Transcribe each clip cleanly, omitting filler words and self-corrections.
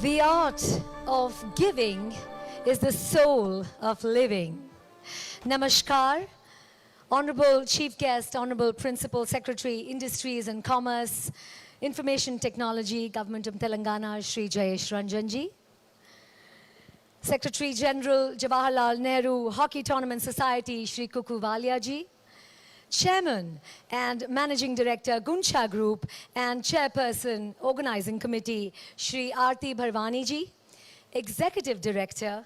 The art of giving is the soul of living. Namaskar, Honorable Chief Guest, Honorable Principal Secretary, Industries and Commerce, Information Technology, Government of Telangana, Shri Jayesh Ranjanji. Secretary General, Jawaharlal Nehru Hockey Tournament Society, Shri Kuku Valiaji. Chairman and Managing Director, Gooncha Group, and Chairperson, Organizing Committee, Shri Aarti Bharwani ji. Executive Director,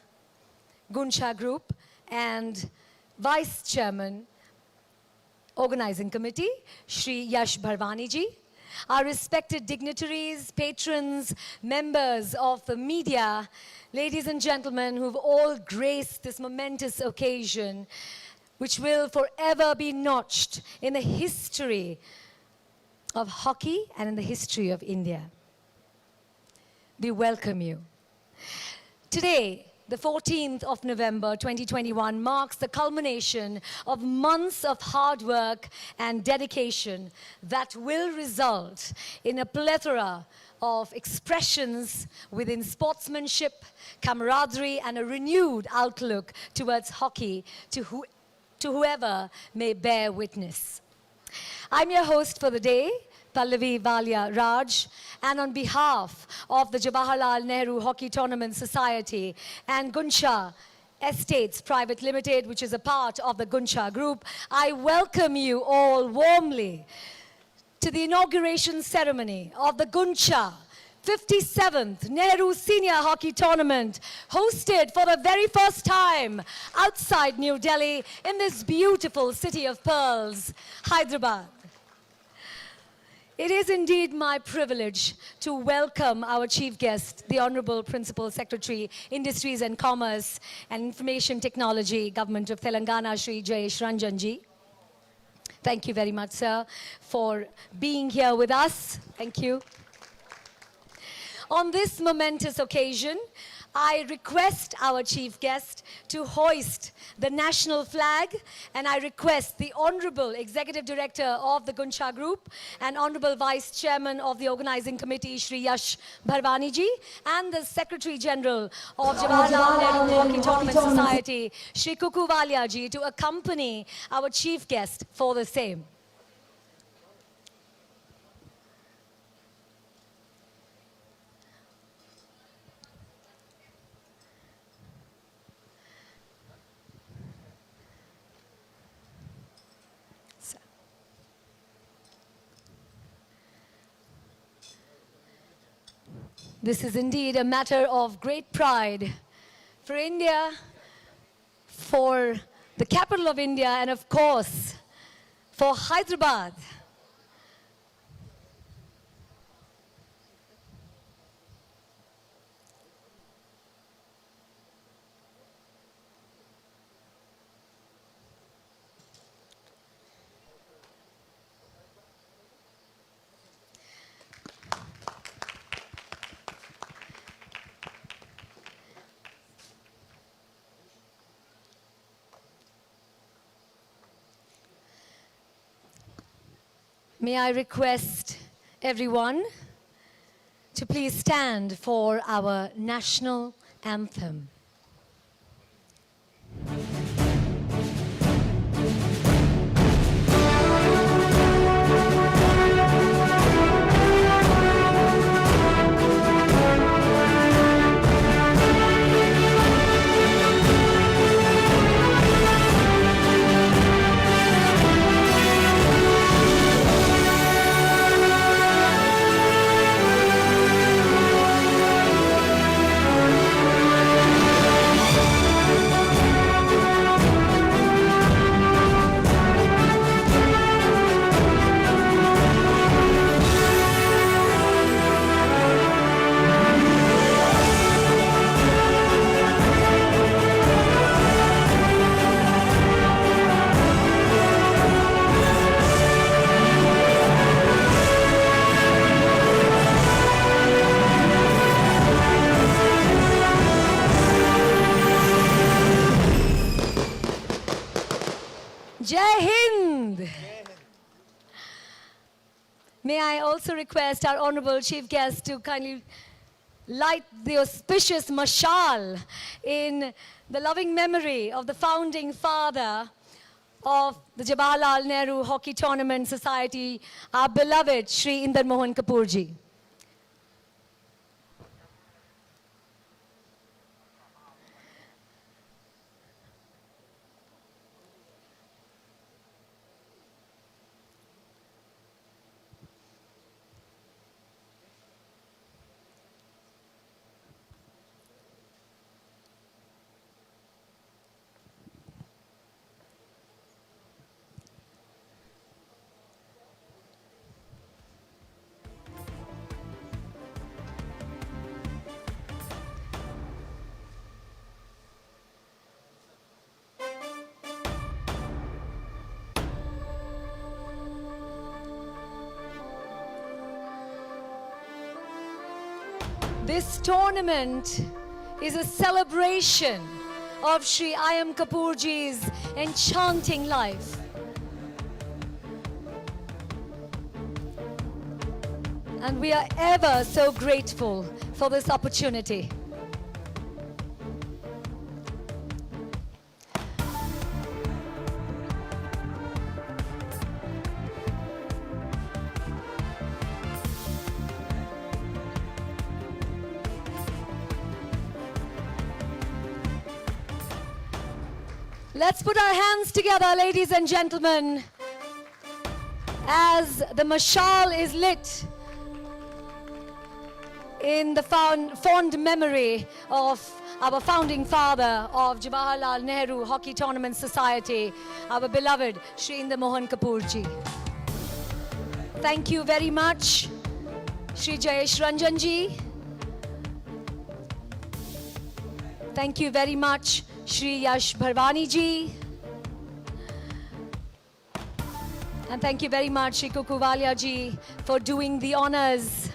Gooncha Group, and Vice Chairman, Organizing Committee, Shri Yash Bharwani ji. Our respected dignitaries, patrons, members of the media, ladies and gentlemen who've all graced this momentous occasion, which will forever be notched in the history of hockey and in the history of India. We welcome you. Today, the 14th of November 2021 marks the culmination of months of hard work and dedication that will result in a plethora of expressions within sportsmanship, camaraderie, and a renewed outlook towards hockey to whoever may bear witness. I'm your host for the day, Pallavi Valia Raj, and on behalf of the Jawaharlal Nehru Hockey Tournament Society and Gooncha Estates Private Limited, which is a part of the Gooncha Group, I welcome you all warmly to the inauguration ceremony of the Gooncha 57th Nehru Senior Hockey Tournament, hosted for the very first time outside New Delhi in this beautiful city of pearls, Hyderabad. It is indeed my privilege to welcome our chief guest, the Honorable Principal Secretary, Industries and Commerce and Information Technology, Government of Telangana, Shri Jayesh Ranjanji. Thank you very much, sir, for being here with us. Thank you. On this momentous occasion, I request our chief guest to hoist the national flag, and I request the Honorable Executive Director of the Gooncha Group and Honorable Vice Chairman of the Organizing Committee, Shri Yash Bharwani ji, and the Secretary General of Jawaharlal Nehru Hockey Tournament Society, Shri Kuku Valia ji, to accompany our chief guest for the same. This is indeed a matter of great pride for India, for the capital of India, and of course, for Hyderabad. May I request everyone to please stand for our national anthem. Jai Hind! May I also request our Honorable Chief Guest to kindly light the auspicious mashal in the loving memory of the founding father of the Jawaharlal Nehru Hockey Tournament Society, our beloved Shri Inder Mohan Kapoor ji. This tournament is a celebration of Shri I.M. Kapoorji's enchanting life. And we are ever so grateful for this opportunity. Let's put our hands together, ladies and gentlemen, as the mashal is lit in the fond memory of our founding father of Jawaharlal Nehru Hockey Tournament Society, our beloved Shri Inder Mohan Kapoor ji. Thank you very much, Shri Jayesh Ranjan ji. Thank you very much, Shri Yash Bharwani ji. And thank you very much, Shri Kukuvalia ji, for doing the honors.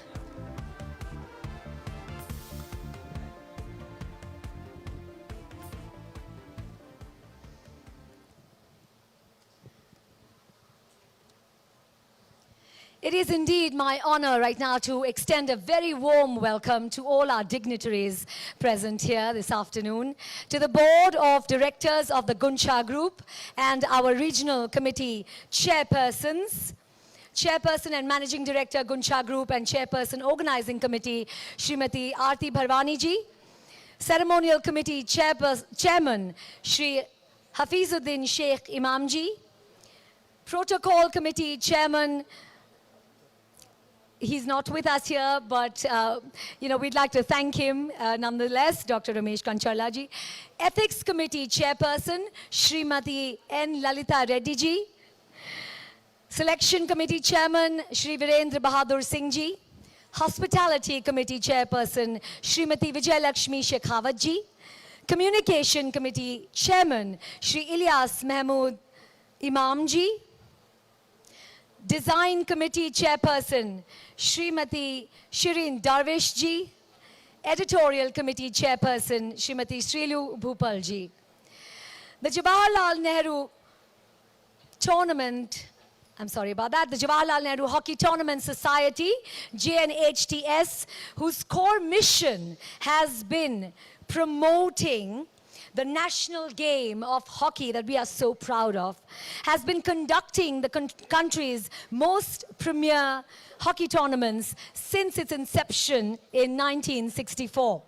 It is indeed my honor right now to extend a very warm welcome to all our dignitaries present here this afternoon, to the board of directors of the Gooncha Group and our regional committee chairpersons, Chairperson and Managing Director Gooncha Group and Chairperson Organizing Committee Srimati Aarti Bharwani ji, Ceremonial Committee Chairman Shri Hafizuddin Sheikh Imam ji, Protocol Committee Chairman He's not with us here, but we'd like to thank him nonetheless, Dr. Ramesh Kancharlaji. Ethics Committee Chairperson, Srimati N. Lalita Reddy ji. Selection Committee Chairman, Shri Virendra Bahadur Singh ji. Hospitality Committee Chairperson, Srimati Vijay Lakshmi Shekhawat ji. Communication Committee Chairman, Shri Ilyas Mahmood Imam ji. Design Committee Chairperson, Srimati Shirin Darvish ji. Editorial Committee Chairperson, Srimati Srilu Bhupal ji. The Jawaharlal Nehru Tournament, the Jawaharlal Nehru Hockey Tournament Society, JNHTS, whose core mission has been promoting the national game of hockey that we are so proud of, has been conducting the country's most premier hockey tournaments since its inception in 1964.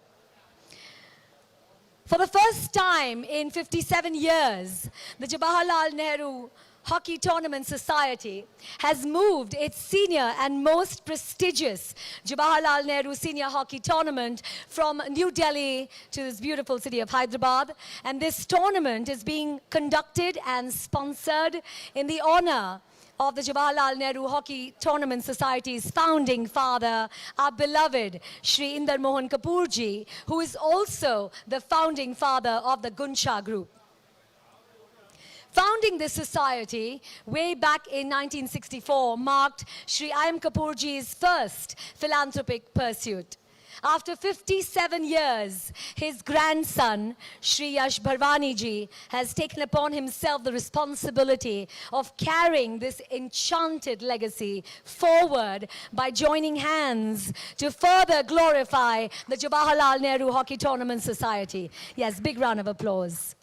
For the first time in 57 years, the Jawaharlal Nehru Hockey Tournament Society has moved its senior and most prestigious Jawaharlal Nehru Senior Hockey Tournament from New Delhi to this beautiful city of Hyderabad. And this tournament is being conducted and sponsored in the honor of the Jawaharlal Nehru Hockey Tournament Society's founding father, our beloved Shri Inder Mohan Kapoor ji, who is also the founding father of the Gooncha Group. Founding this society way back in 1964 marked Shri I.M. Kapoor ji's first philanthropic pursuit. After 57 years, his grandson, Shri Yash Bharwani ji, has taken upon himself the responsibility of carrying this enchanted legacy forward by joining hands to further glorify the Jawaharlal Nehru Hockey Tournament Society. Yes, big round of applause.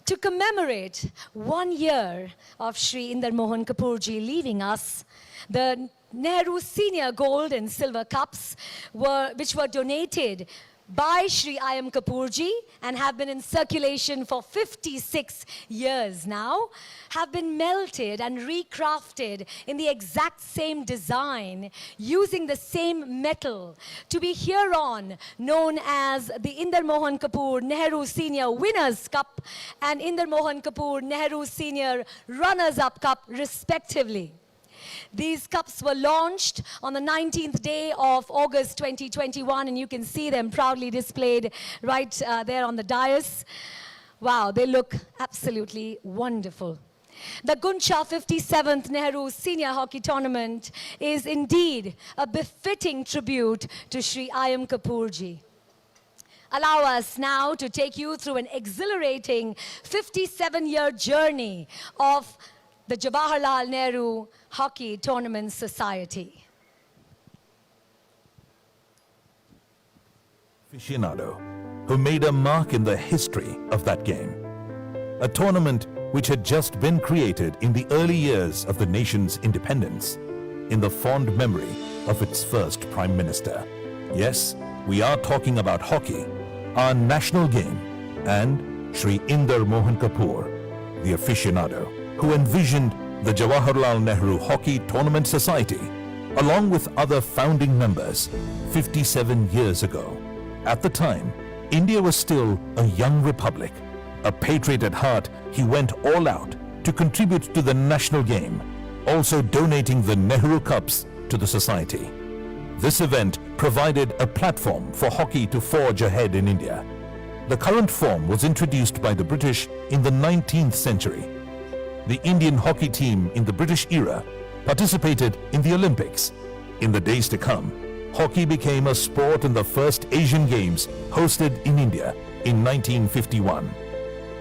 To commemorate 1 year of Shri Inder Mohan Kapoor ji leaving us, the Nehru Senior Gold and Silver Cups, which were donated by Shri I.M. Kapoor ji and have been in circulation for 56 years now, have been melted and recrafted in the exact same design using the same metal to be hereon known as the Inder Mohan Kapoor Nehru Senior Winners' Cup and Inder Mohan Kapoor Nehru Senior Runners-Up Cup respectively. These cups were launched on the 19th day of August 2021, and you can see them proudly displayed right there on the dais. Wow, they look absolutely wonderful. The Gooncha 57th Nehru Senior Hockey Tournament is indeed a befitting tribute to Shri I.M. Kapoor ji. Allow us now to take you through an exhilarating 57-year journey of the Jawaharlal Nehru Hockey Tournament Society. Aficionado, who made a mark in the history of that game. A tournament which had just been created in the early years of the nation's independence, in the fond memory of its first Prime Minister. Yes, we are talking about hockey, our national game, and Shri Inder Mohan Kapoor, the aficionado, who envisioned the Jawaharlal Nehru Hockey Tournament Society, along with other founding members, 57 years ago. At the time, India was still a young republic. A patriot at heart, he went all out to contribute to the national game, also donating the Nehru Cups to the society. This event provided a platform for hockey to forge ahead in India. The current form was introduced by the British in the 19th century. The Indian hockey team in the British era participated in the Olympics. In the days to come, hockey became a sport in the first Asian Games hosted in India in 1951.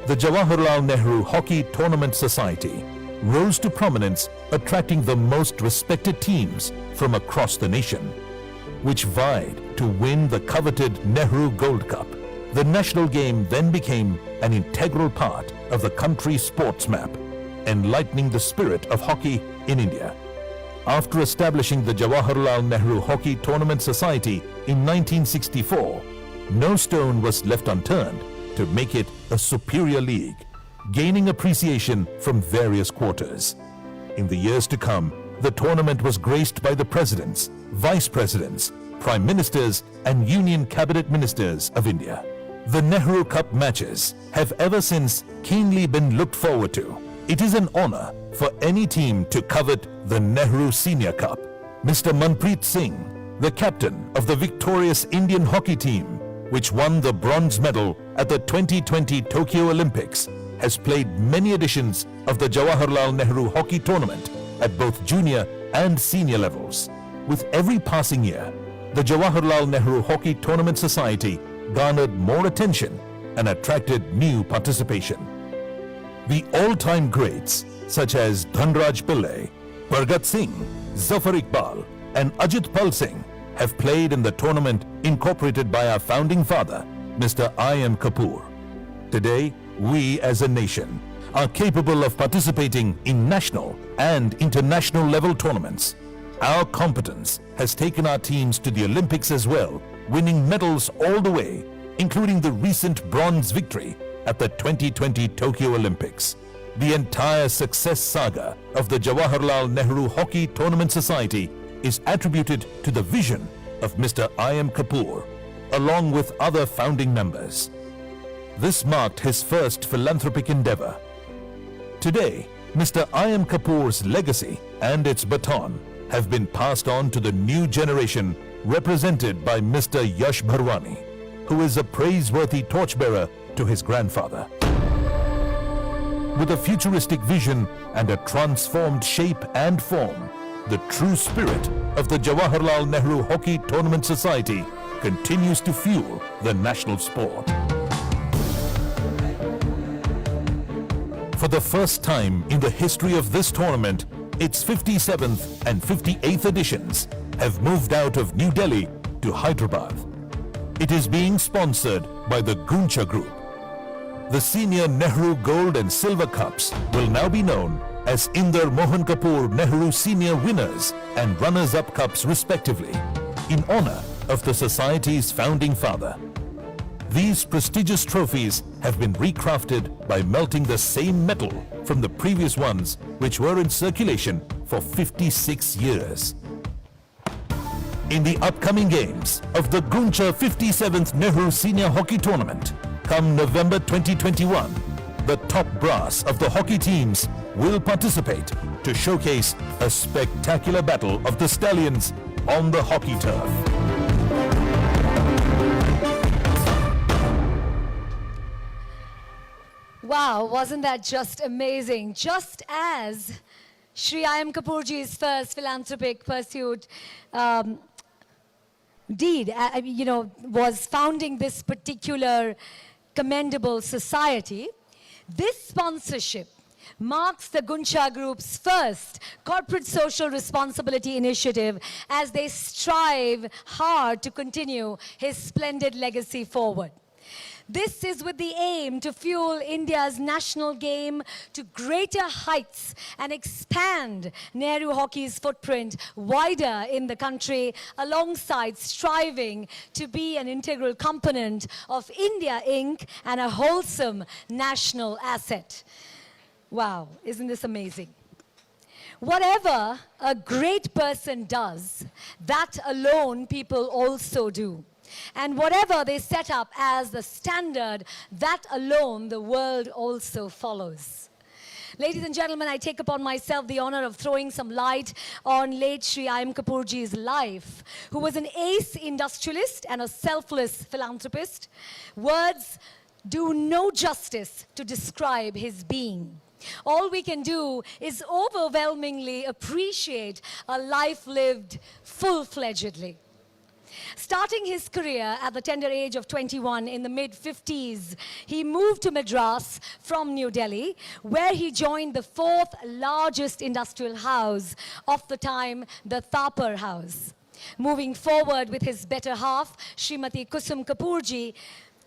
The Jawaharlal Nehru Hockey Tournament Society rose to prominence, attracting the most respected teams from across the nation, which vied to win the coveted Nehru Gold Cup. The national game then became an integral part of the country's sports map, enlightening the spirit of hockey in India. After establishing the Jawaharlal Nehru Hockey Tournament Society in 1964, no stone was left unturned to make it a superior league, gaining appreciation from various quarters. In the years to come, the tournament was graced by the presidents, vice presidents, prime ministers and union cabinet ministers of India. The Nehru Cup matches have ever since keenly been looked forward to. It is an honor for any team to covet the Nehru Senior Cup. Mr. Manpreet Singh, the captain of the victorious Indian hockey team, which won the bronze medal at the 2020 Tokyo Olympics, has played many editions of the Jawaharlal Nehru Hockey Tournament at both junior and senior levels. With every passing year, the Jawaharlal Nehru Hockey Tournament Society garnered more attention and attracted new participation. The all-time greats such as Dhanraj Pillai, Bhargat Singh, Zafar Iqbal and Ajit Pal Singh have played in the tournament incorporated by our founding father, Mr. I.M. Kapoor. Today, we as a nation are capable of participating in national and international level tournaments. Our competence has taken our teams to the Olympics as well, winning medals all the way, including the recent bronze victory at the 2020 Tokyo Olympics. The entire success saga of the Jawaharlal Nehru Hockey Tournament Society is attributed to the vision of Mr. I.M. Kapoor, along with other founding members. This marked his first philanthropic endeavor. Today, Mr. I.M. Kapoor's legacy and its baton have been passed on to the new generation represented by Mr. Yash Bharwani, who is a praiseworthy torchbearer to his grandfather. With a futuristic vision and a transformed shape and form, the true spirit of the Jawaharlal Nehru Hockey Tournament Society continues to fuel the national sport. For the first time in the history of this tournament, its 57th and 58th editions have moved out of New Delhi to Hyderabad. It is being sponsored by the Gooncha Group. The senior Nehru Gold and Silver Cups will now be known as Inder Mohan Kapoor Nehru Senior Winners and Runners-Up Cups respectively, in honor of the Society's founding father. These prestigious trophies have been recrafted by melting the same metal from the previous ones which were in circulation for 56 years. In the upcoming games of the Gooncha 57th Nehru Senior Hockey Tournament, come November 2021, the top brass of the hockey teams will participate to showcase a spectacular battle of the stallions on the hockey turf. Wow, wasn't that just amazing? Just as Shri I.M. Kapoorji's first philanthropic pursuit was founding this particular commendable society, this sponsorship marks the Gooncha Group's first corporate social responsibility initiative as they strive hard to continue his splendid legacy forward. This is with the aim to fuel India's national game to greater heights and expand Nehru hockey's footprint wider in the country, alongside striving to be an integral component of India Inc. and a wholesome national asset. Wow, isn't this amazing? Whatever a great person does, that alone people also do. And whatever they set up as the standard, that alone the world also follows. Ladies and gentlemen, I take upon myself the honor of throwing some light on late Shri I.M. Kapoorji's life, who was an ace industrialist and a selfless philanthropist. Words do no justice to describe his being. All we can do is overwhelmingly appreciate a life lived full-fledgedly. Starting his career at the tender age of 21 in the mid-50s, he moved to Madras from New Delhi, where he joined the fourth largest industrial house of the time, the Thapar House. Moving forward with his better half, Srimati Kusum Kapoorji,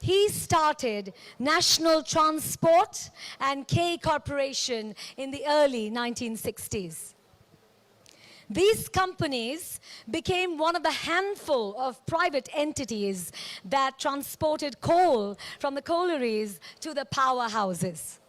he started National Transport and K Corporation in the early 1960s. These companies became one of the handful of private entities that transported coal from the collieries to the powerhouses.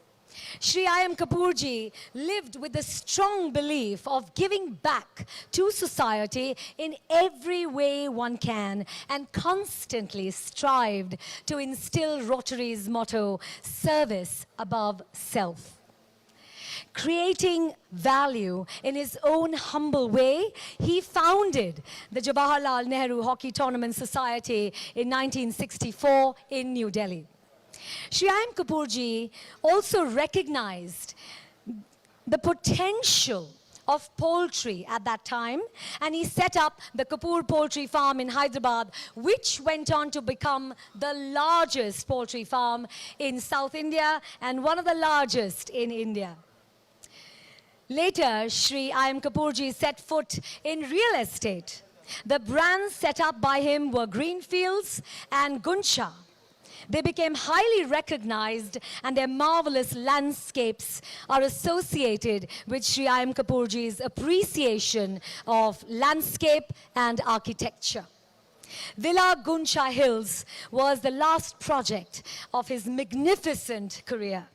Shri I.M. Kapoorji lived with the strong belief of giving back to society in every way one can and constantly strived to instill Rotary's motto, service above self. Creating value in his own humble way, he founded the Jawaharlal Nehru Hockey Tournament Society in 1964 in New Delhi. Shri I.M. Kapoorji also recognized the potential of poultry at that time, and he set up the Kapoor Poultry Farm in Hyderabad, which went on to become the largest poultry farm in South India and one of the largest in India. Later, Shri I.M. Kapoorji set foot in real estate. The brands set up by him were Greenfields and Gooncha. They became highly recognized, and their marvelous landscapes are associated with Shri I.M. Kapoorji's appreciation of landscape and architecture. Villa Gooncha Hills was the last project of his magnificent career.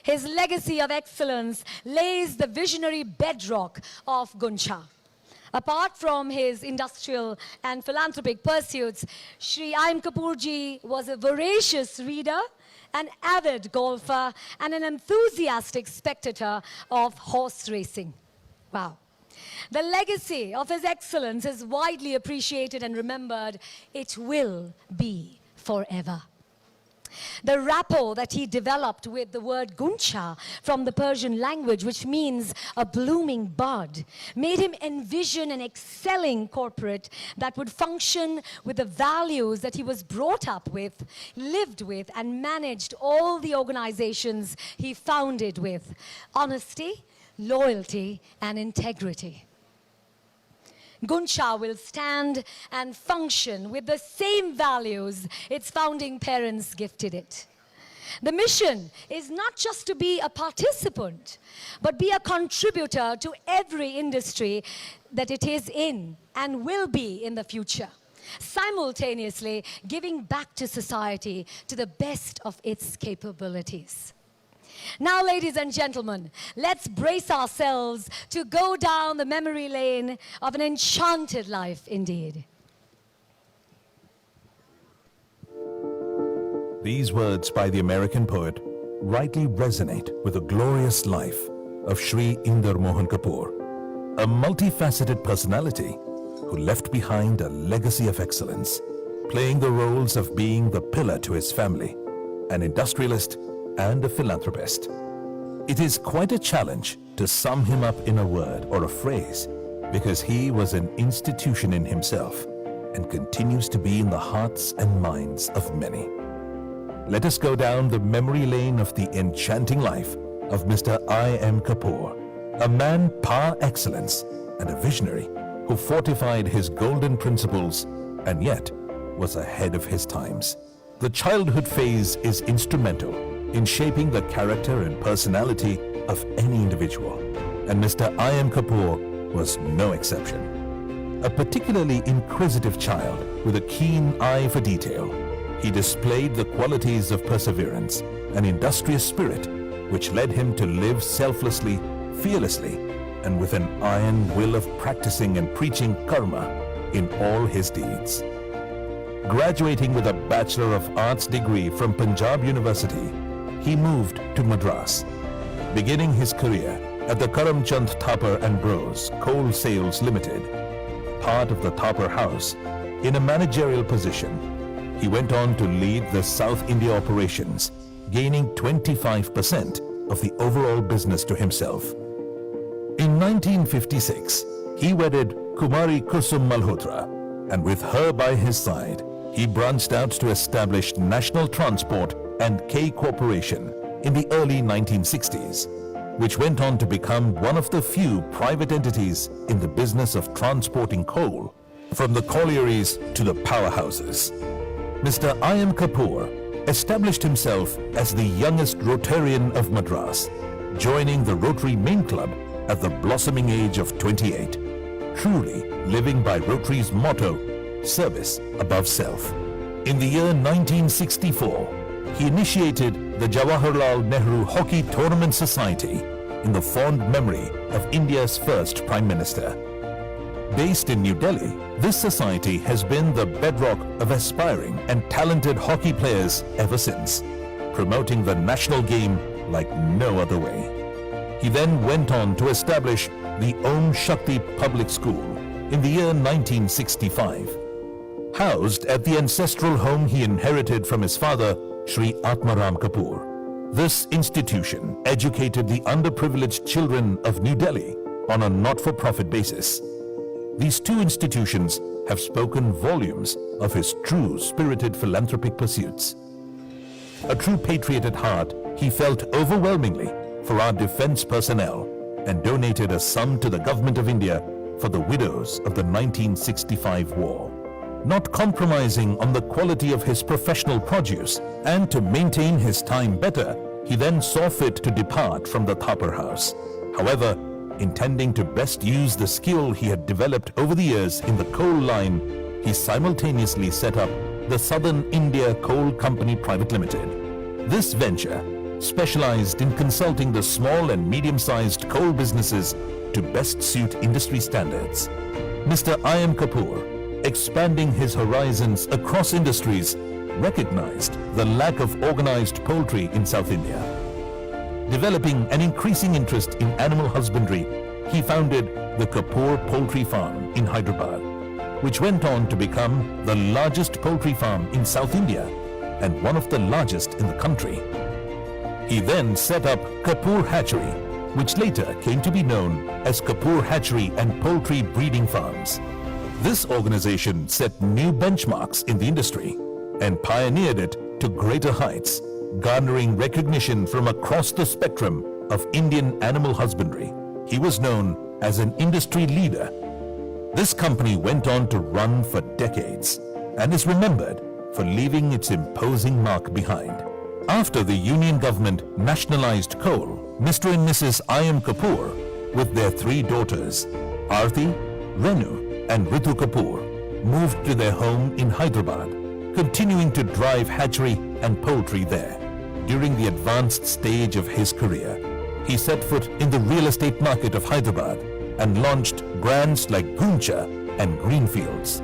His legacy of excellence lays the visionary bedrock of Gooncha. Apart from his industrial and philanthropic pursuits, Shri I.M. Kapoorji was a voracious reader, an avid golfer, and an enthusiastic spectator of horse racing. Wow. The legacy of his excellence is widely appreciated and remembered. It will be forever. The rapport that he developed with the word Gooncha from the Persian language, which means a blooming bud, made him envision an excelling corporate that would function with the values that he was brought up with, lived with, and managed all the organizations he founded with: honesty, loyalty, and integrity. Gooncha will stand and function with the same values its founding parents gifted it. The mission is not just to be a participant, but be a contributor to every industry that it is in and will be in the future, simultaneously giving back to society to the best of its capabilities. Now, ladies and gentlemen, let's brace ourselves to go down the memory lane of an enchanted life indeed. These words by the American poet rightly resonate with the glorious life of Shri Inder Mohan Kapoor, a multifaceted personality who left behind a legacy of excellence, playing the roles of being the pillar to his family, an industrialist and a philanthropist. It is quite a challenge to sum him up in a word or a phrase, because he was an institution in himself and continues to be in the hearts and minds of many. Let us go down the memory lane of the enchanting life of Mr. I.M. Kapoor, a man par excellence and a visionary who fortified his golden principles and yet was ahead of his times. The childhood phase is instrumental in shaping the character and personality of any individual, and Mr. I.M. Kapoor was no exception. A particularly inquisitive child with a keen eye for detail, he displayed the qualities of perseverance and industrious spirit which led him to live selflessly, fearlessly, and with an iron will of practicing and preaching karma in all his deeds. Graduating with a Bachelor of Arts degree from Punjab University, he moved to Madras, beginning his career at the Karamchand Thapar and Bros Coal Sales Limited, part of the Thapar House. In a managerial position, he went on to lead the South India operations, gaining 25% of the overall business to himself. In 1956, he wedded Kumari Kusum Malhotra, and with her by his side, he branched out to establish National Transport and K Corporation in the early 1960s, which went on to become one of the few private entities in the business of transporting coal from the collieries to the powerhouses. Mr. I.M. Kapoor established himself as the youngest Rotarian of Madras, joining the Rotary Main Club at the blossoming age of 28, truly living by Rotary's motto, service above self. In the year 1964, he initiated the Jawaharlal Nehru Hockey Tournament Society in the fond memory of India's first Prime Minister. Based in New Delhi, this society has been the bedrock of aspiring and talented hockey players ever since, promoting the national game like no other way. He then went on to establish the Om Shakti Public School in the year 1965. Housed at the ancestral home he inherited from his father, Sri Atmaram Kapoor, this institution educated the underprivileged children of New Delhi on a not-for-profit basis. These two institutions have spoken volumes of his true spirited philanthropic pursuits. A true patriot at heart, he felt overwhelmingly for our defense personnel and donated a sum to the Government of India for the widows of the 1965 war. Not compromising on the quality of his professional produce and to maintain his time better, he then saw fit to depart from the Thapar house. However, intending to best use the skill he had developed over the years in the coal line, he simultaneously set up the Southern India Coal Company Private Limited. This venture specialized in consulting the small and medium-sized coal businesses to best suit industry standards. Mr. I.M. Kapoor, expanding his horizons across industries, recognized the lack of organized poultry in South India. Developing an increasing interest in animal husbandry, he founded the Kapoor Poultry Farm in Hyderabad, which went on to become the largest poultry farm in South India and one of the largest in the country. He then set up Kapoor Hatchery, which later came to be known as Kapoor Hatchery and Poultry Breeding Farms. This organization set new benchmarks in the industry and pioneered it to greater heights, garnering recognition from across the spectrum of Indian animal husbandry. He was known as an industry leader. This company went on to run for decades and is remembered for leaving its imposing mark behind. After the Union government nationalized coal, Mr. and Mrs. I.M. Kapoor, with their three daughters, Aarti, Renu, and Ritu Kapoor, moved to their home in Hyderabad, continuing to drive hatchery and poultry there. During the advanced stage of his career, he set foot in the real estate market of Hyderabad and launched brands like Gooncha and Greenfields.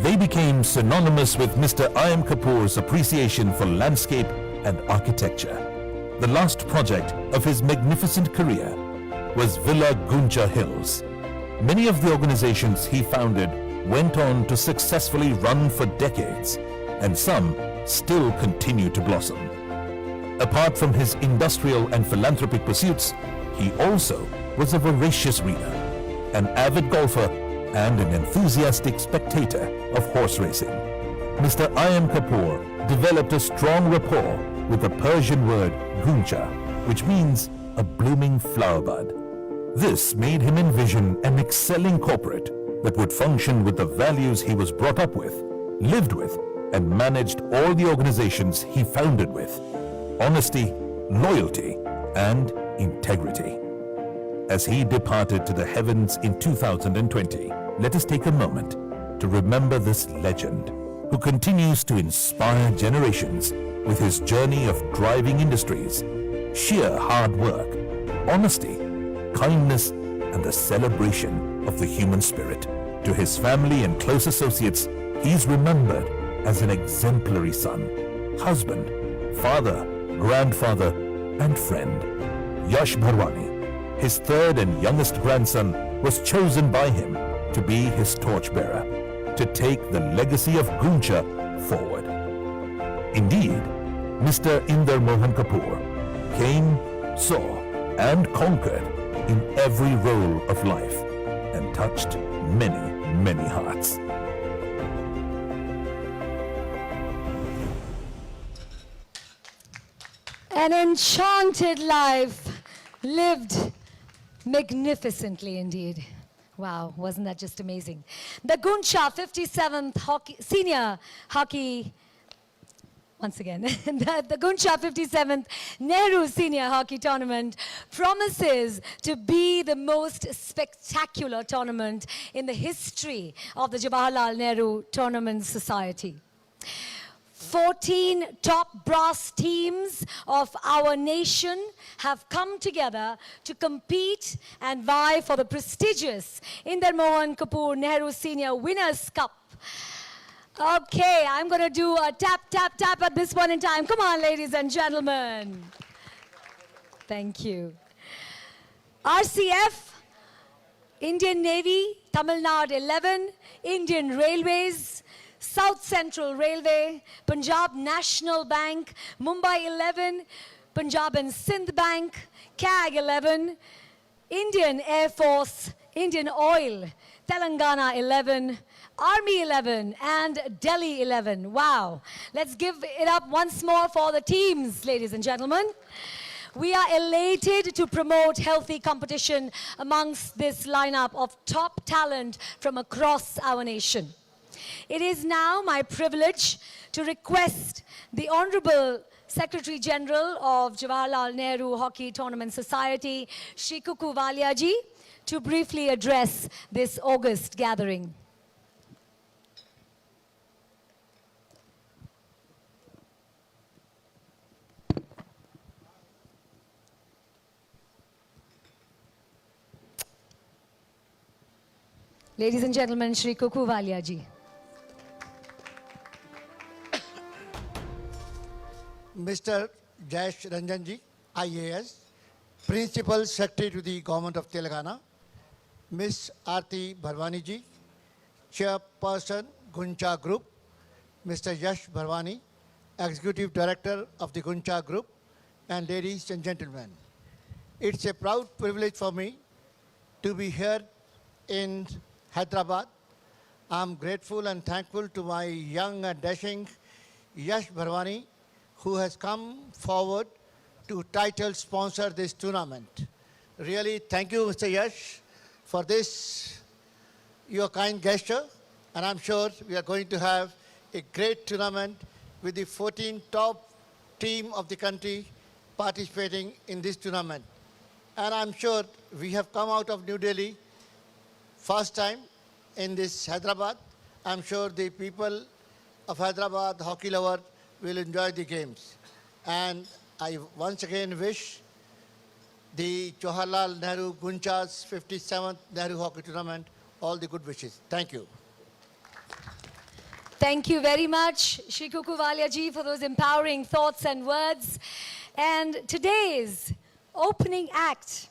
They became synonymous with Mr. I.M. Kapoor's appreciation for landscape and architecture. The last project of his magnificent career was Villa Gooncha Hills. Many of the organizations he founded went on to successfully run for decades, and some still continue to blossom. Apart from his industrial and philanthropic pursuits, he also was a voracious reader, an avid golfer, and an enthusiastic spectator of horse racing. Mr. I.M. Kapoor developed a strong rapport with the Persian word Gooncha, which means a blooming flower bud. This made him envision an excelling corporate that would function with the values he was brought up with, lived with, and managed all the organizations he founded with: honesty, loyalty, and integrity. As he departed to the heavens in 2020, let us take a moment to remember this legend who continues to inspire generations with his journey of driving industries, sheer hard work, honesty, kindness, and the celebration of the human spirit. To his family and close associates, he's remembered as an exemplary son, husband, father, grandfather, and friend. Yash Bharwani, his third and youngest grandson, was chosen by him to be his torchbearer, to take the legacy of Gooncha forward. Indeed, Mr. Inder Mohan Kapoor came, saw, and conquered in every role of life and touched many, many hearts. An enchanted life, lived magnificently indeed. Wow, wasn't that just amazing? The Gooncha 57th Senior Hockey, once again, the Gooncha 57th Nehru Senior Hockey Tournament promises to be the most spectacular tournament in the history of the Jawaharlal Nehru Tournament Society. 14 top brass teams of our nation have come together to compete and vie for the prestigious Inder Mohan Kapoor Nehru Senior Winners' Cup. Okay, I'm going to do a tap, tap, tap at this point in time. Come on, ladies and gentlemen. Thank you. RCF, Indian Navy, Tamil Nadu 11, Indian Railways, South Central Railway, Punjab National Bank, Mumbai 11, Punjab and Sindh Bank, CAG 11, Indian Air Force, Indian Oil, Telangana 11, Army 11, and Delhi 11. Wow. Let's give it up once more for the teams, ladies and gentlemen. We are elated to promote healthy competition amongst this lineup of top talent from across our nation. It is now my privilege to request the Honorable Secretary General of Jawaharlal Nehru Hockey Tournament Society, Shri Kuku Valia ji, to briefly address this august gathering. Ladies and gentlemen, Shri Kuku Valia ji. Mr. Jayesh Ranjanji, IAS, Principal Secretary to the Government of Telangana, Ms. Aarti Bharwani ji, Chairperson, Gooncha Group, Mr. Yash Bharwani, Executive Director of the Gooncha Group, and ladies and gentlemen. It's a proud privilege for me to be here in Hyderabad. I'm grateful and thankful to my young and dashing Yash Bharwani, who has come forward to title sponsor this tournament. Really, thank you, Mr. Yash, for this, your kind gesture. And I'm sure we are going to have a great tournament with the 14 top team of the country participating in this tournament. And I'm sure we have come out of New Delhi first time in this Hyderabad. I'm sure the people of Hyderabad, hockey lover, will enjoy the games. And I once again wish the Jawaharlal Nehru Gooncha's 57th Nehru Hockey Tournament all the good wishes. Thank you. Thank you very much, Shri Kuku Valia ji, for those empowering thoughts and words. And today's opening act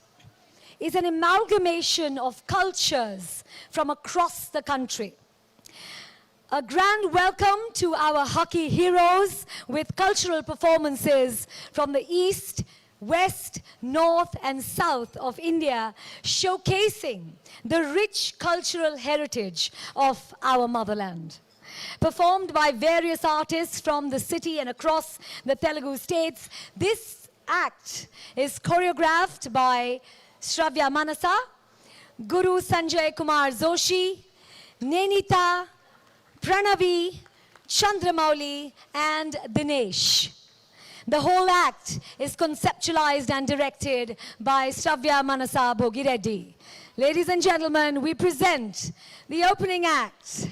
is an amalgamation of cultures from across the country. A grand welcome to our hockey heroes with cultural performances from the east, west, north and south of India, showcasing the rich cultural heritage of our motherland. Performed by various artists from the city and across the Telugu states, this act is choreographed by Shravya Manasa, Guru Sanjay Kumar Joshi, Nenita, Pranavi, Chandramouli, and Dinesh. The whole act is conceptualized and directed by Shravya Manasa Bogireddy. Ladies and gentlemen, we present the opening act.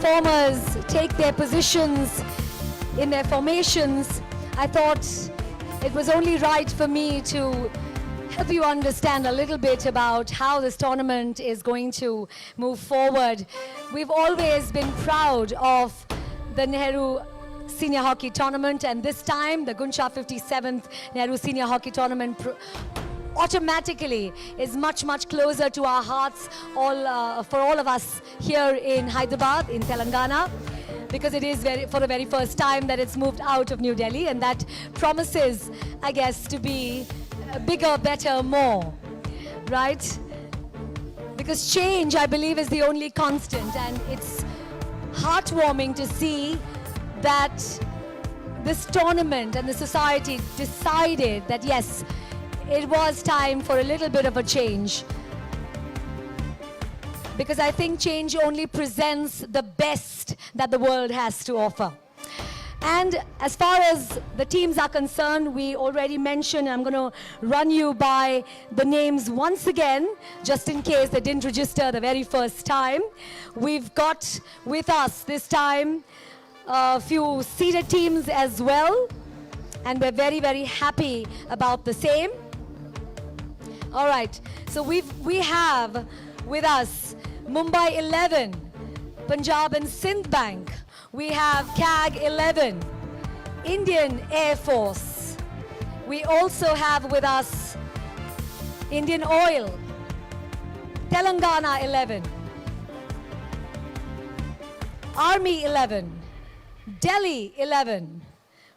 performers take their positions in their formations, I thought it was only right for me to help you understand a little bit about how this tournament is going to move forward. We've always been proud of the Nehru Senior Hockey Tournament, and this time the Gooncha 57th Nehru Senior Hockey Tournament automatically is much, much closer to our hearts, for all of us here in Hyderabad, in Telangana, because it is for the very first time that it's moved out of New Delhi, and that promises, I guess, to be bigger, better, more, right? Because change, I believe, is the only constant, and it's heartwarming to see that this tournament and the society decided that yes, it was time for a little bit of a change. Because I think change only presents the best that the world has to offer. And as far as the teams are concerned, we already mentioned, I'm going to run you by the names once again, just in case they didn't register the very first time. We've got with us this time a few seeded teams as well, and we're very, very happy about the same. All right, so we have with us Mumbai 11, Punjab and Sindh Bank. We have CAG 11, Indian Air Force. We also have with us Indian Oil, Telangana 11, Army 11, Delhi 11.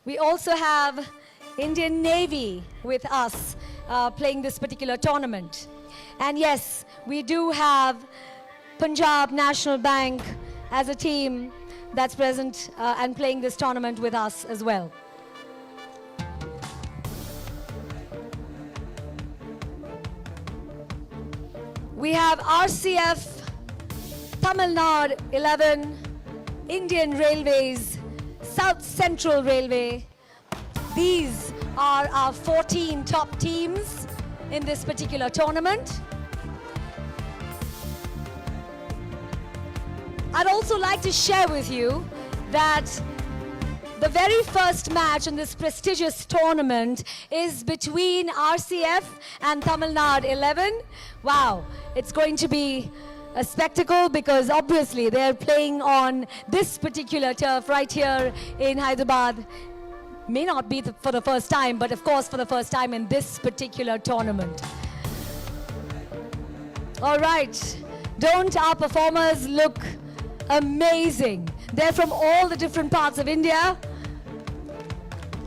We also have Indian Navy with us playing this particular tournament. And yes, we do have Punjab National Bank as a team that's present and playing this tournament with us as well. We have RCF, Tamil Nadu 11, Indian Railways, South Central Railway. These are our 14 top teams in this particular tournament. I'd also like to share with you that the very first match in this prestigious tournament is between RCF and Tamil Nadu 11. Wow, it's going to be a spectacle because obviously they're playing on this particular turf right here in Hyderabad. May not be for the first time, but of course for the first time in this particular tournament. All right, don't our performers look amazing? They're from all the different parts of India.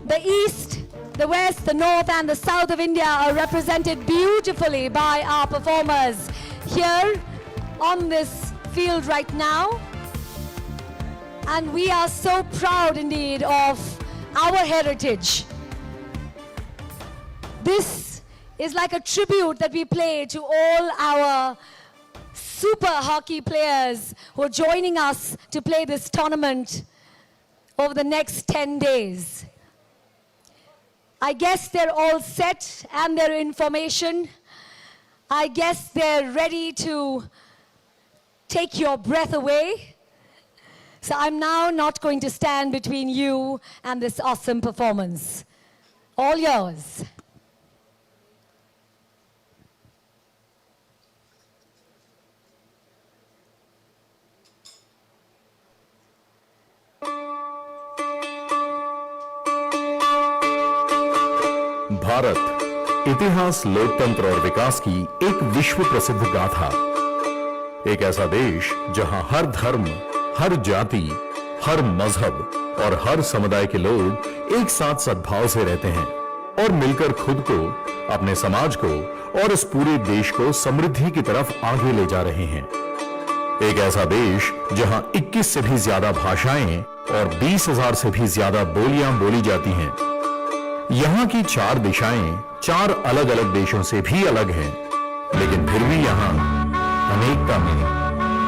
The East, the West, the North and the South of India are represented beautifully by our performers here on this field right now. And we are so proud indeed of our heritage. This is like a tribute that we play to all our super hockey players who are joining us to play this tournament over the next 10 days. I guess they're all set and their information. I guess they're ready to take your breath away. So I'm now not going to stand between you and this awesome performance. All yours. Bharat इतिहास, लोकतंत्र और विकास की एक विश्व प्रसिद्ध गाथा। एक ऐसा देश जहां हर धर्म, हर जाति, हर मजहब और हर समुदाय के लोग एक साथ सद्भाव से रहते हैं और मिलकर खुद को, अपने समाज को और इस पूरे देश को समृद्धि की तरफ आगे ले जा रहे हैं। एक ऐसा देश जहां 21 से भी ज्यादा भाषाएं और 20,000 से भी ज्यादा बोलियां बोली जाती हैं। यहां की 4 दिशाएं 4 अलग अलग देशों से भी अलग हैं, लेकिन फिर भी यहां अनेकता में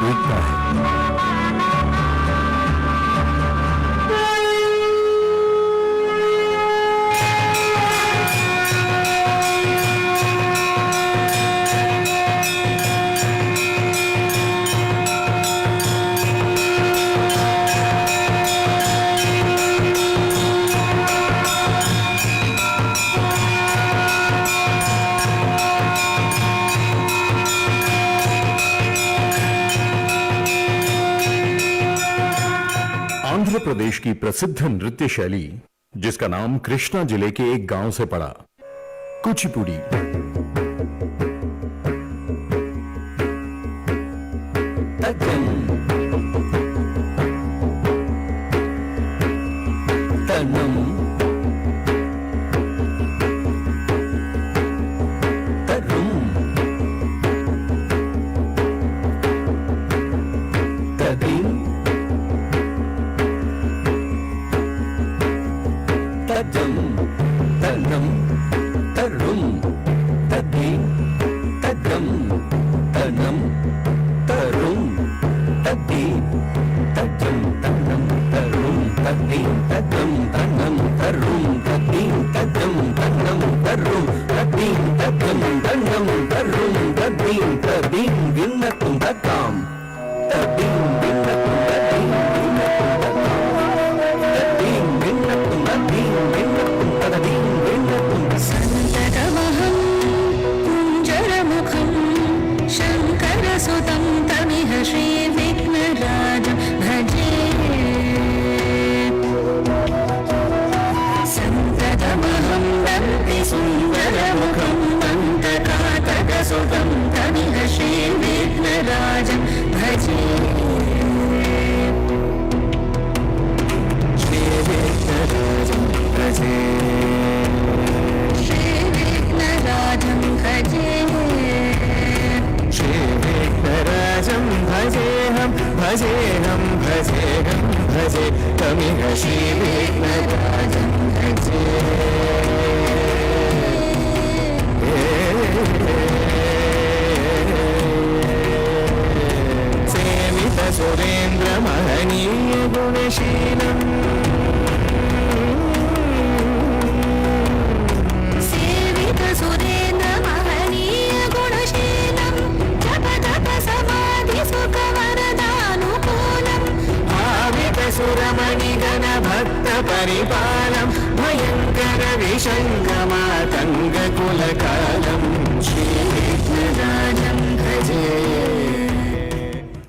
एकता है। प्रदेश की प्रसिद्ध नृत्य शैली जिसका नाम कृष्णा जिले के एक गांव से पड़ा, कुचिपुड़ी।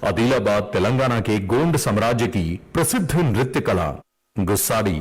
आदिलाबाद तेलंगाना के गोंड साम्राज्य की प्रसिद्ध नृत्य कला गुस्साडी।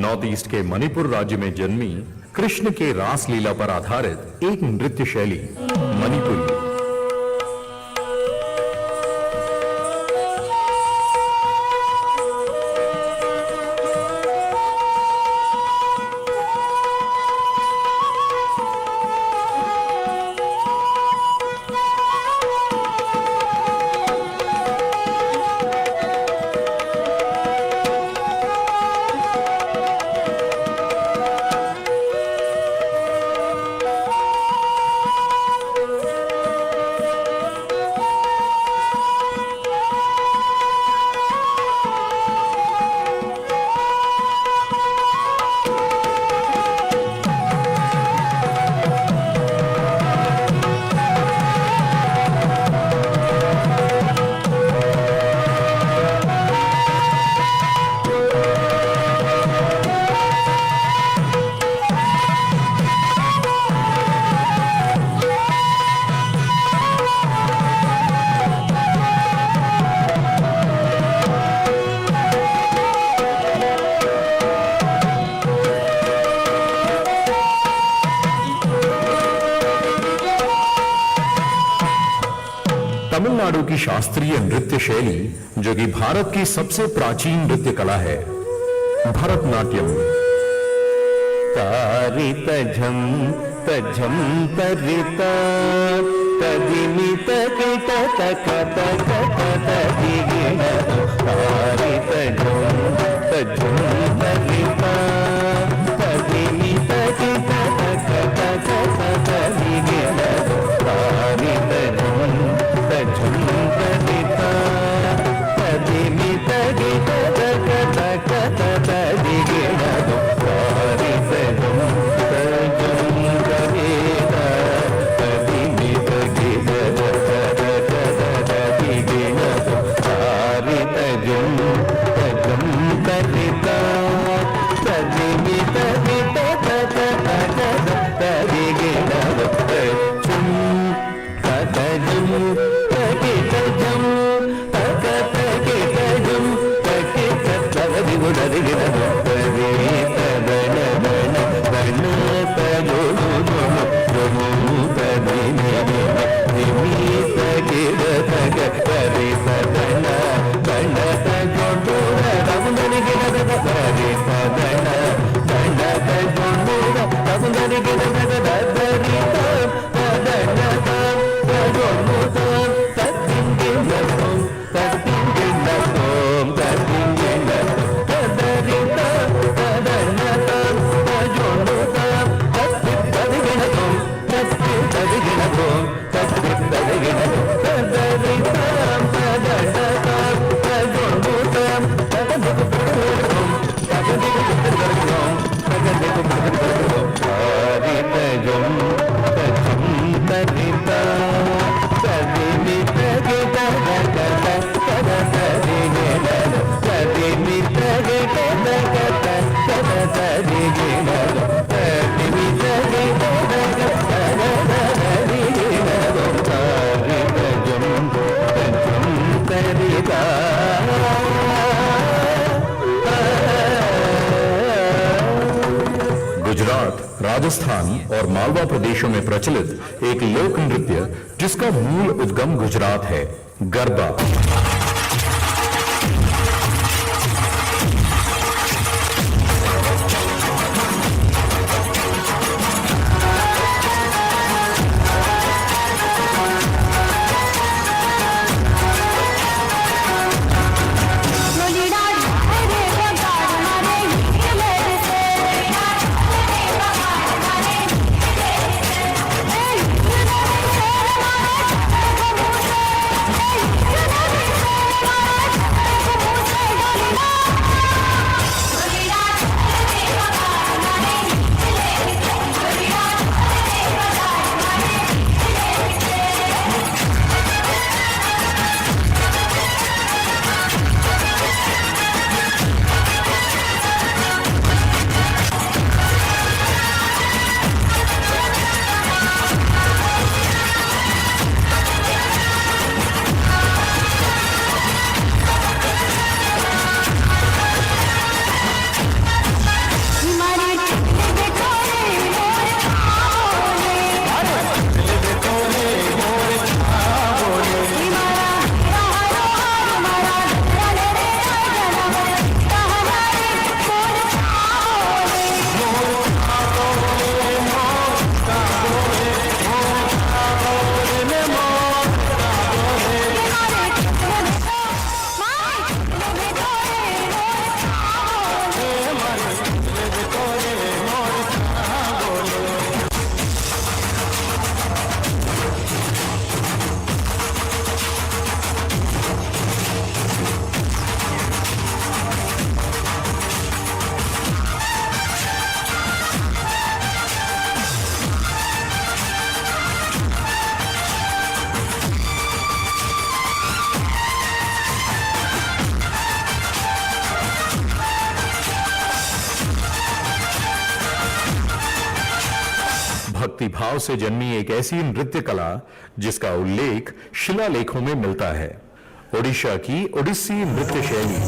नॉर्थ ईस्ट के मणिपुर राज्य में जन्मी कृष्ण के रास लीला पर आधारित एक नृत्य शैली मणिपुरी। तमिलनाडु की शास्त्रीय नृत्य शैली जो कि भारत की सबसे प्राचीन नृत्य कला है, भरतनाट्यम। तारित झम तझम तरिता तदिनी तकिट तक तक तदिगिण तारित झम तझम तरिता तदिनी तकिट तक तक तदिगिण तारित झम तझम तरिता तदिनी तकिट तक तक तदिगिण तारित झम तझम तरिता तदिनी तकिट तक तदिगिण तारित झम तझम तरिता तदिनी तकिट तक तदिगिण तझम तझम तकिट झम तक तकिट झम तकिट तदिगिण तदिगिण तदन दन दन तजोनु जोनु तदिनी दिमी तकिट तक तदि तदन दन तजोनु तदनिगिण तदि तदन दन तजोनु तदनिगिण तददरि तदन तजोनु तदिगिण तदिगिण तदिगिण तदरि तदन तजोनु तदिगिण तदिगिण तदिगिण तदरि तदन तजोनु गुजरात, राजस्थान और मालवा प्रदेशों में प्रचलित एक लोक नृत्य जिसका मूल उद्गम गुजरात है, गरबा। Hey! भाव से जन्मी एक ऐसी नृत्य कला जिसका उल्लेख शिलालेखों में मिलता है। ओडिशा की ओडिसी नृत्य शैली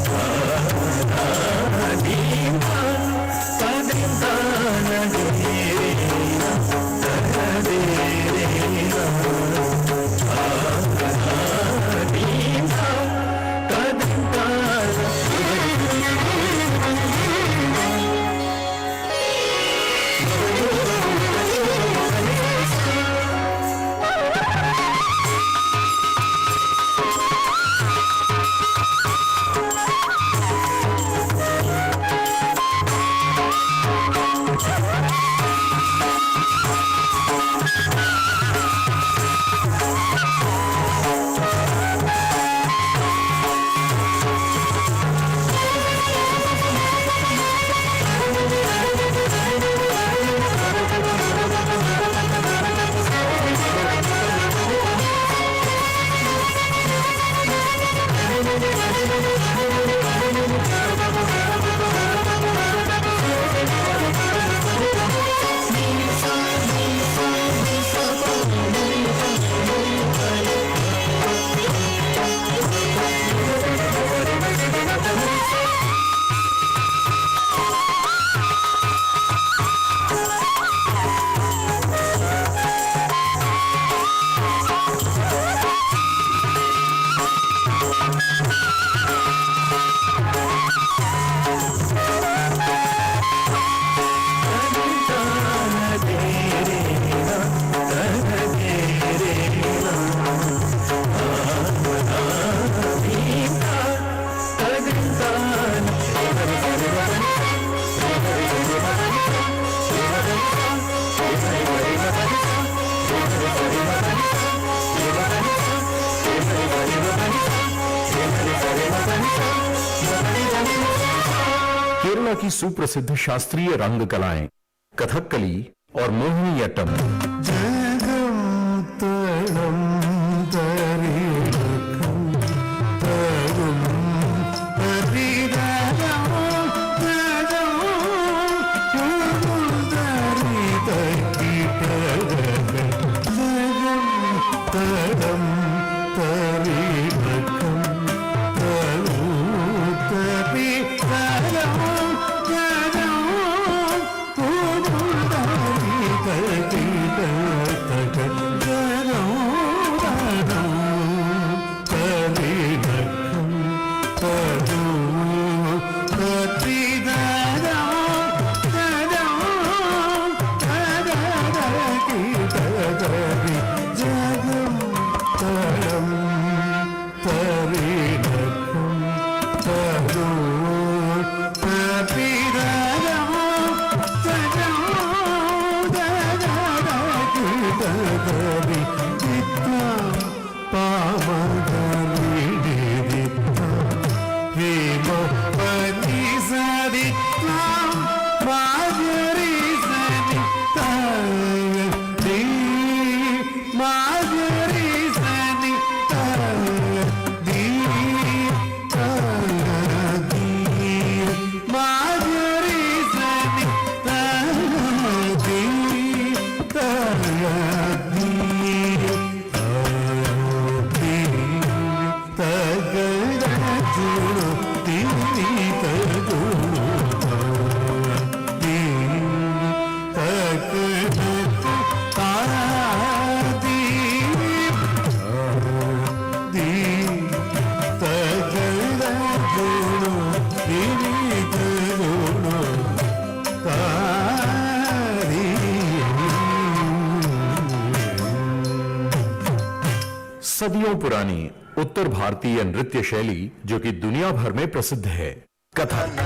केरला की सुप्रसिद्ध शास्त्रीय रंग कलाएं कथकली और मोहिनीअट्टम सदियों पुरानी उत्तर भारतीय नृत्य शैली जो कि दुनिया भर में प्रसिद्ध है कथक।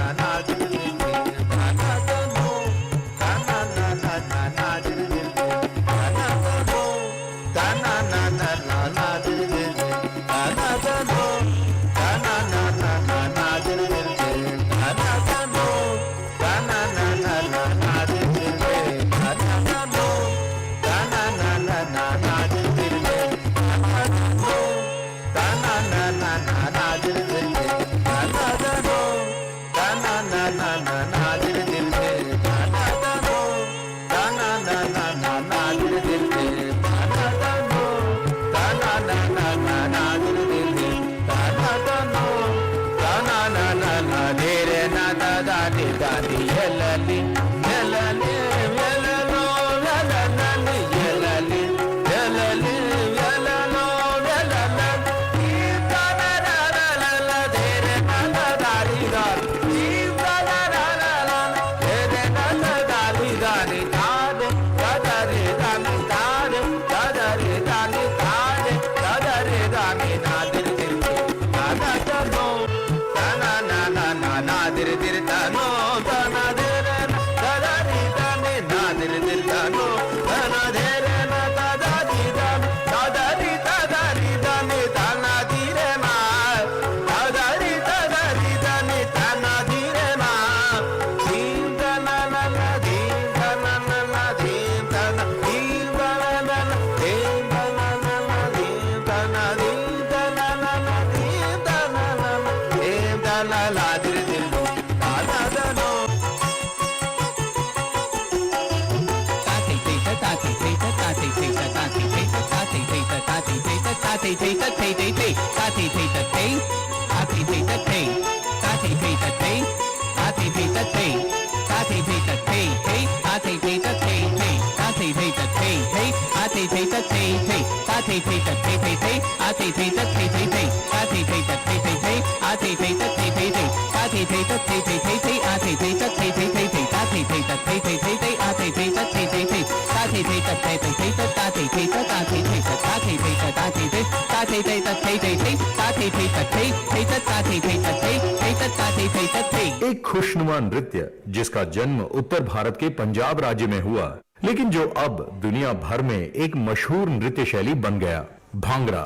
एक खुशनुमा नृत्य जिसका जन्म उत्तर भारत के पंजाब राज्य में हुआ, लेकिन जो अब दुनिया भर में एक मशहूर नृत्य शैली बन गया, bhangra.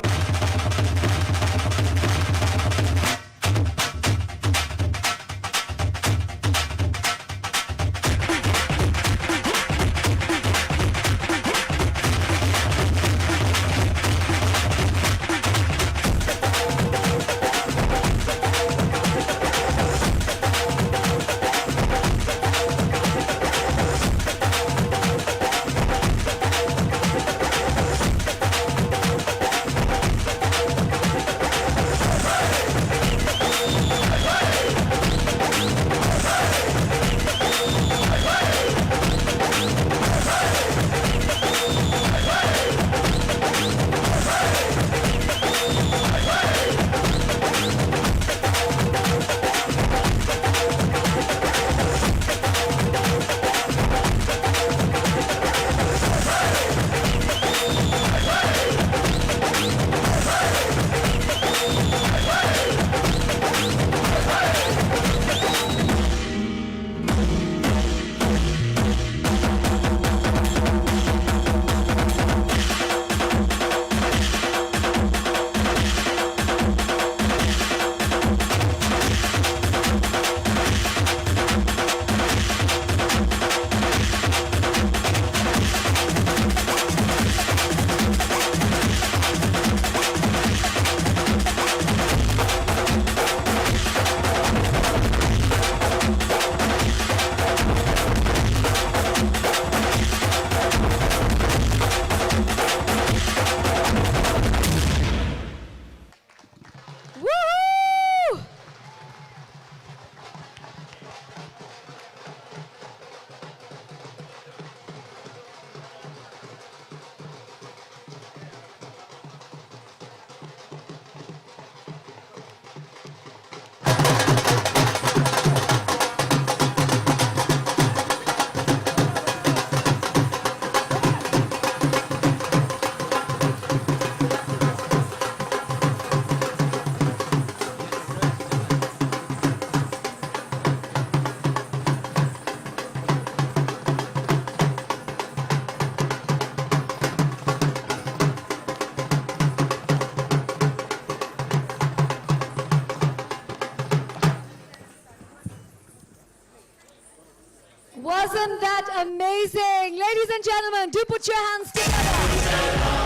Wasn't that amazing? Ladies and gentlemen, do put your hands together.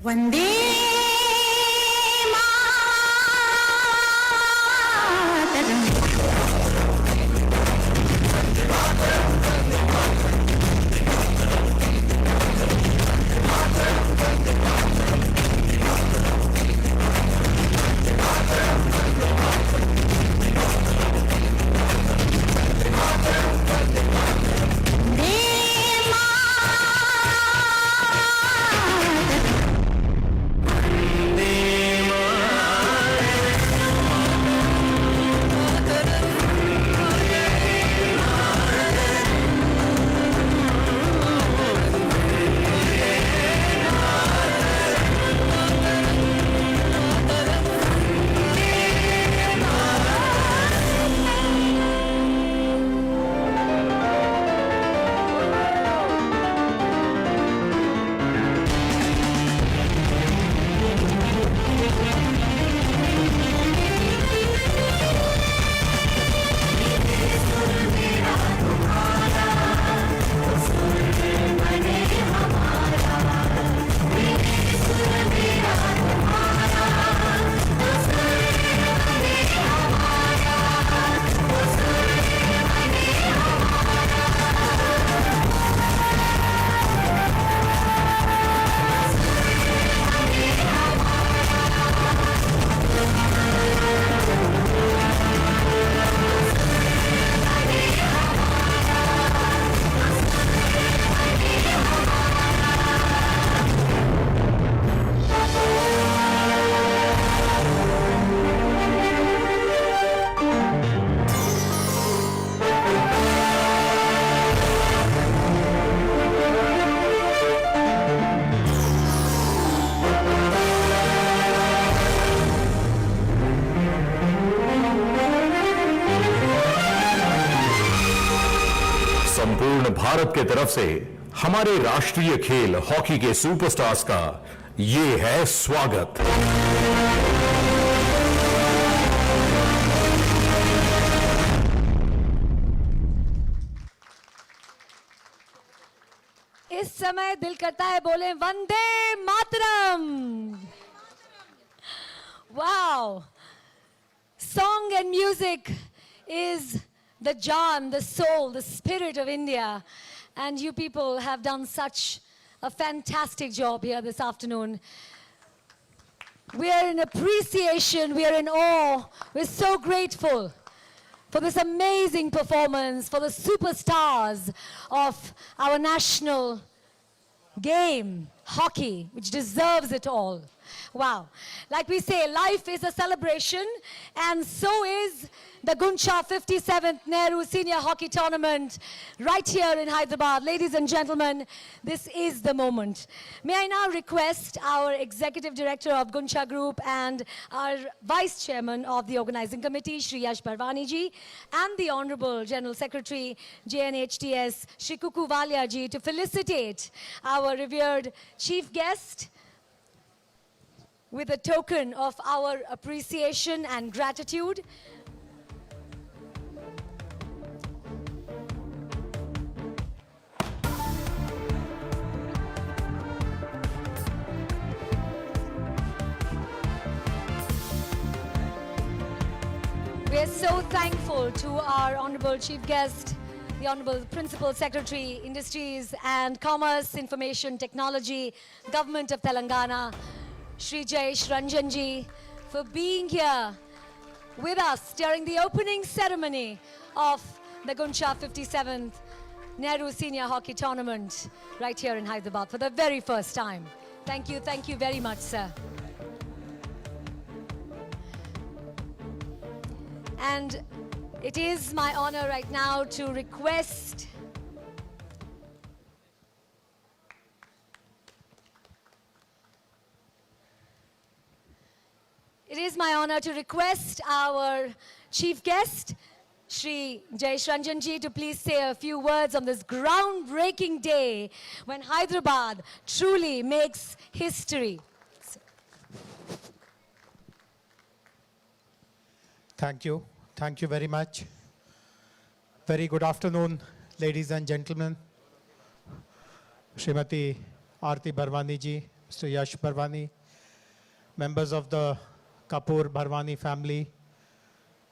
Vande संपूर्ण भारत के तरफ से हमारे राष्ट्रीय खेल हॉकी के सुपरस्टार्स का ये है स्वागत। इस समय दिल करता है बोले Vande Mataram. Wow. Song and music is the Jaan, the soul, the spirit of India. And you people have done such a fantastic job here this afternoon. We are in appreciation, we are in awe, we're so grateful for this amazing performance, for the superstars of our national game, hockey, which deserves it all. Wow. Like we say, life is a celebration, and so is the Gooncha 57th Nehru Senior Hockey Tournament right here in Hyderabad. Ladies and gentlemen, this is the moment. May I now request our Executive Director of Gooncha Group and our Vice Chairman of the Organizing Committee, Shri Yash Bharwani ji, and the Honorable General Secretary, JNHTS, Shri Kuku Valia ji, to felicitate our revered chief guest with a token of our appreciation and gratitude. We are so thankful to our Honorable Chief Guest, the Honorable Principal Secretary, Industries and Commerce, Information Technology, Government of Telangana, Shri Jayesh Ranjan ji, for being here with us during the opening ceremony of the Gooncha 57th Nehru Senior Hockey Tournament right here in Hyderabad for the very first time. Thank you very much, sir. And it is my honor right now to request our chief guest, Shri Jayesh Ranjan ji, to please say a few words on this groundbreaking day when Hyderabad truly makes history. Thank you. Thank you very much. Very good afternoon, ladies and gentlemen. Srimati Aarti Bharwani ji, Mr. Yash Bharwani, members of the Kapoor Bharwani family,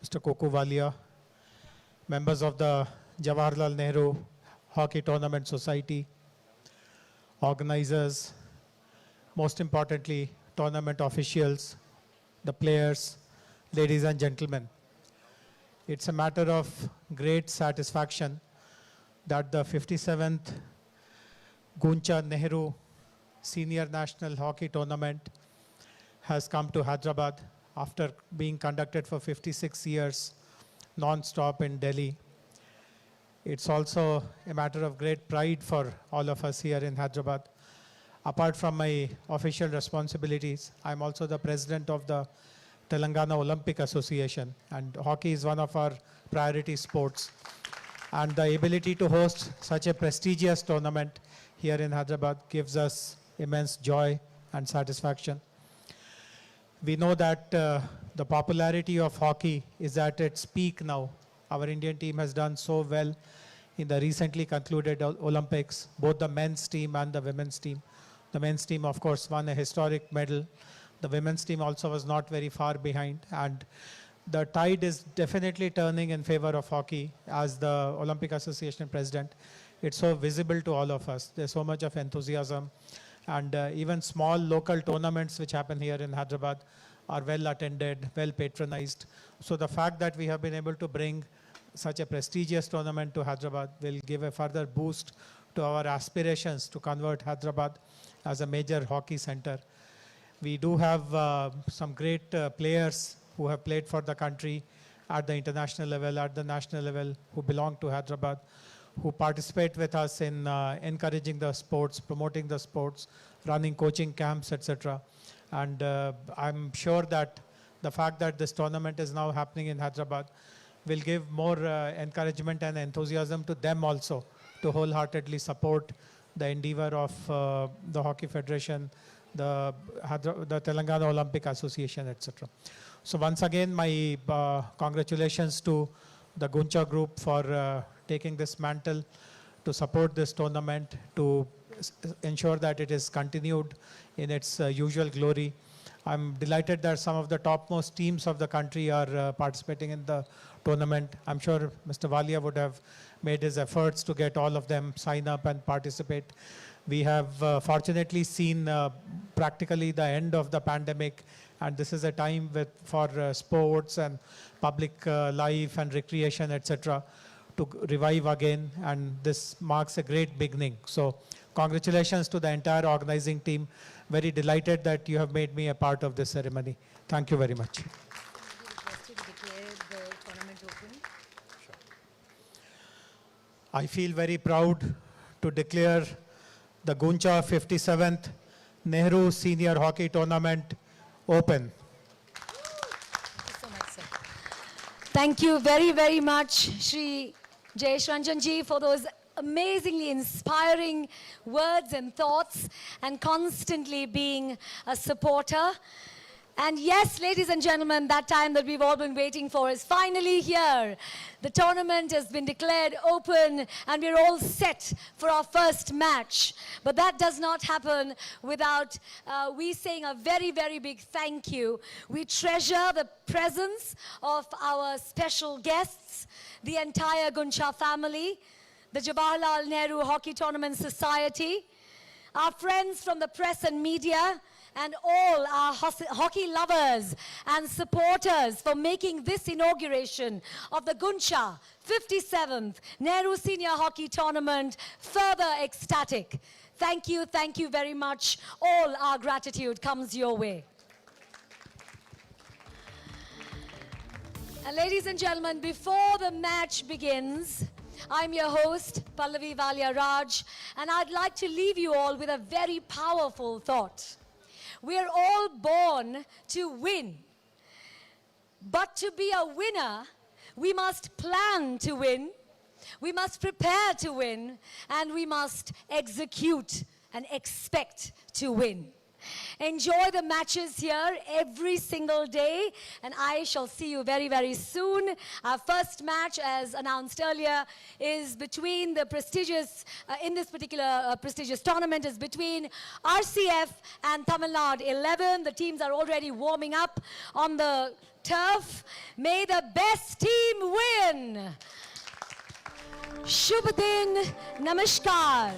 Mr. Kuku Valia, members of the Jawaharlal Nehru Hockey Tournament Society, organizers, most importantly, tournament officials, the players, ladies and gentlemen. It's a matter of great satisfaction that the 57th Gooncha Nehru Senior National Hockey Tournament has come to Hyderabad after being conducted for 56 years non-stop in Delhi. It's also a matter of great pride for all of us here in Hyderabad. Apart from my official responsibilities, I'm also the president of the Telangana Olympic Association, and hockey is one of our priority sports. And the ability to host such a prestigious tournament here in Hyderabad gives us immense joy and satisfaction. We know that the popularity of hockey is at its peak now. Our Indian team has done so well in the recently concluded Olympics, both the men's team and the women's team. The men's team, of course, won a historic medal. The women's team also was not very far behind. And the tide is definitely turning in favor of hockey. As the Olympic Association president, it's so visible to all of us. There's so much of enthusiasm. And even small local tournaments which happen here in Hyderabad are well attended, well patronized. So the fact that we have been able to bring such a prestigious tournament to Hyderabad will give a further boost to our aspirations to convert Hyderabad as a major hockey center. We do have some great players who have played for the country at the international level, at the national level, who belong to Hyderabad, who participate with us in encouraging the sports, promoting the sports, running coaching camps, etc. And I'm sure that the fact that this tournament is now happening in Hyderabad will give more encouragement and enthusiasm to them also to wholeheartedly support the endeavor of the Hockey Federation, the Telangana Olympic Association, etc. So once again, my congratulations to the Gooncha group for taking this mantle to support this tournament, to ensure that it is continued in its usual glory. I'm delighted that some of the topmost teams of the country are participating in the tournament. I'm sure Mr. Walia would have made his efforts to get all of them sign up and participate. We have fortunately seen practically the end of the pandemic, and this is a time for sports and public life and recreation, etc., to revive again, and this marks a great beginning. So congratulations to the entire organizing team. Very delighted that you have made me a part of this ceremony. Thank you very much. I feel very proud to declare the Gooncha 57th Nehru Senior Hockey Tournament open. Thank you very, very much, Shri Jayesh Ranjanji, for those amazingly inspiring words and thoughts, and constantly being a supporter. And yes, ladies and gentlemen, that time that we've all been waiting for is finally here. The tournament has been declared open and we're all set for our first match. But that does not happen without we saying a very, very big thank you. We treasure the presence of our special guests, the entire Gooncha family, the Jawaharlal Nehru Hockey Tournament Society, our friends from the press and media, and all our hockey lovers and supporters for making this inauguration of the Gooncha 57th Nehru Senior Hockey Tournament further ecstatic. Thank you very much. All our gratitude comes your way. And ladies and gentlemen, before the match begins, I'm your host, Pallavi Valia Raj, and I'd like to leave you all with a very powerful thought. We're all born to win. But to be a winner, we must plan to win, we must prepare to win, and we must execute and expect to win. Enjoy the matches here every single day, and I shall see you very, very soon. Our first match, as announced earlier, is between the prestigious, in this particular prestigious tournament, is between RCF and Tamil Nadu 11. The teams are already warming up on the turf. May the best team win. Shubh din, namaskar.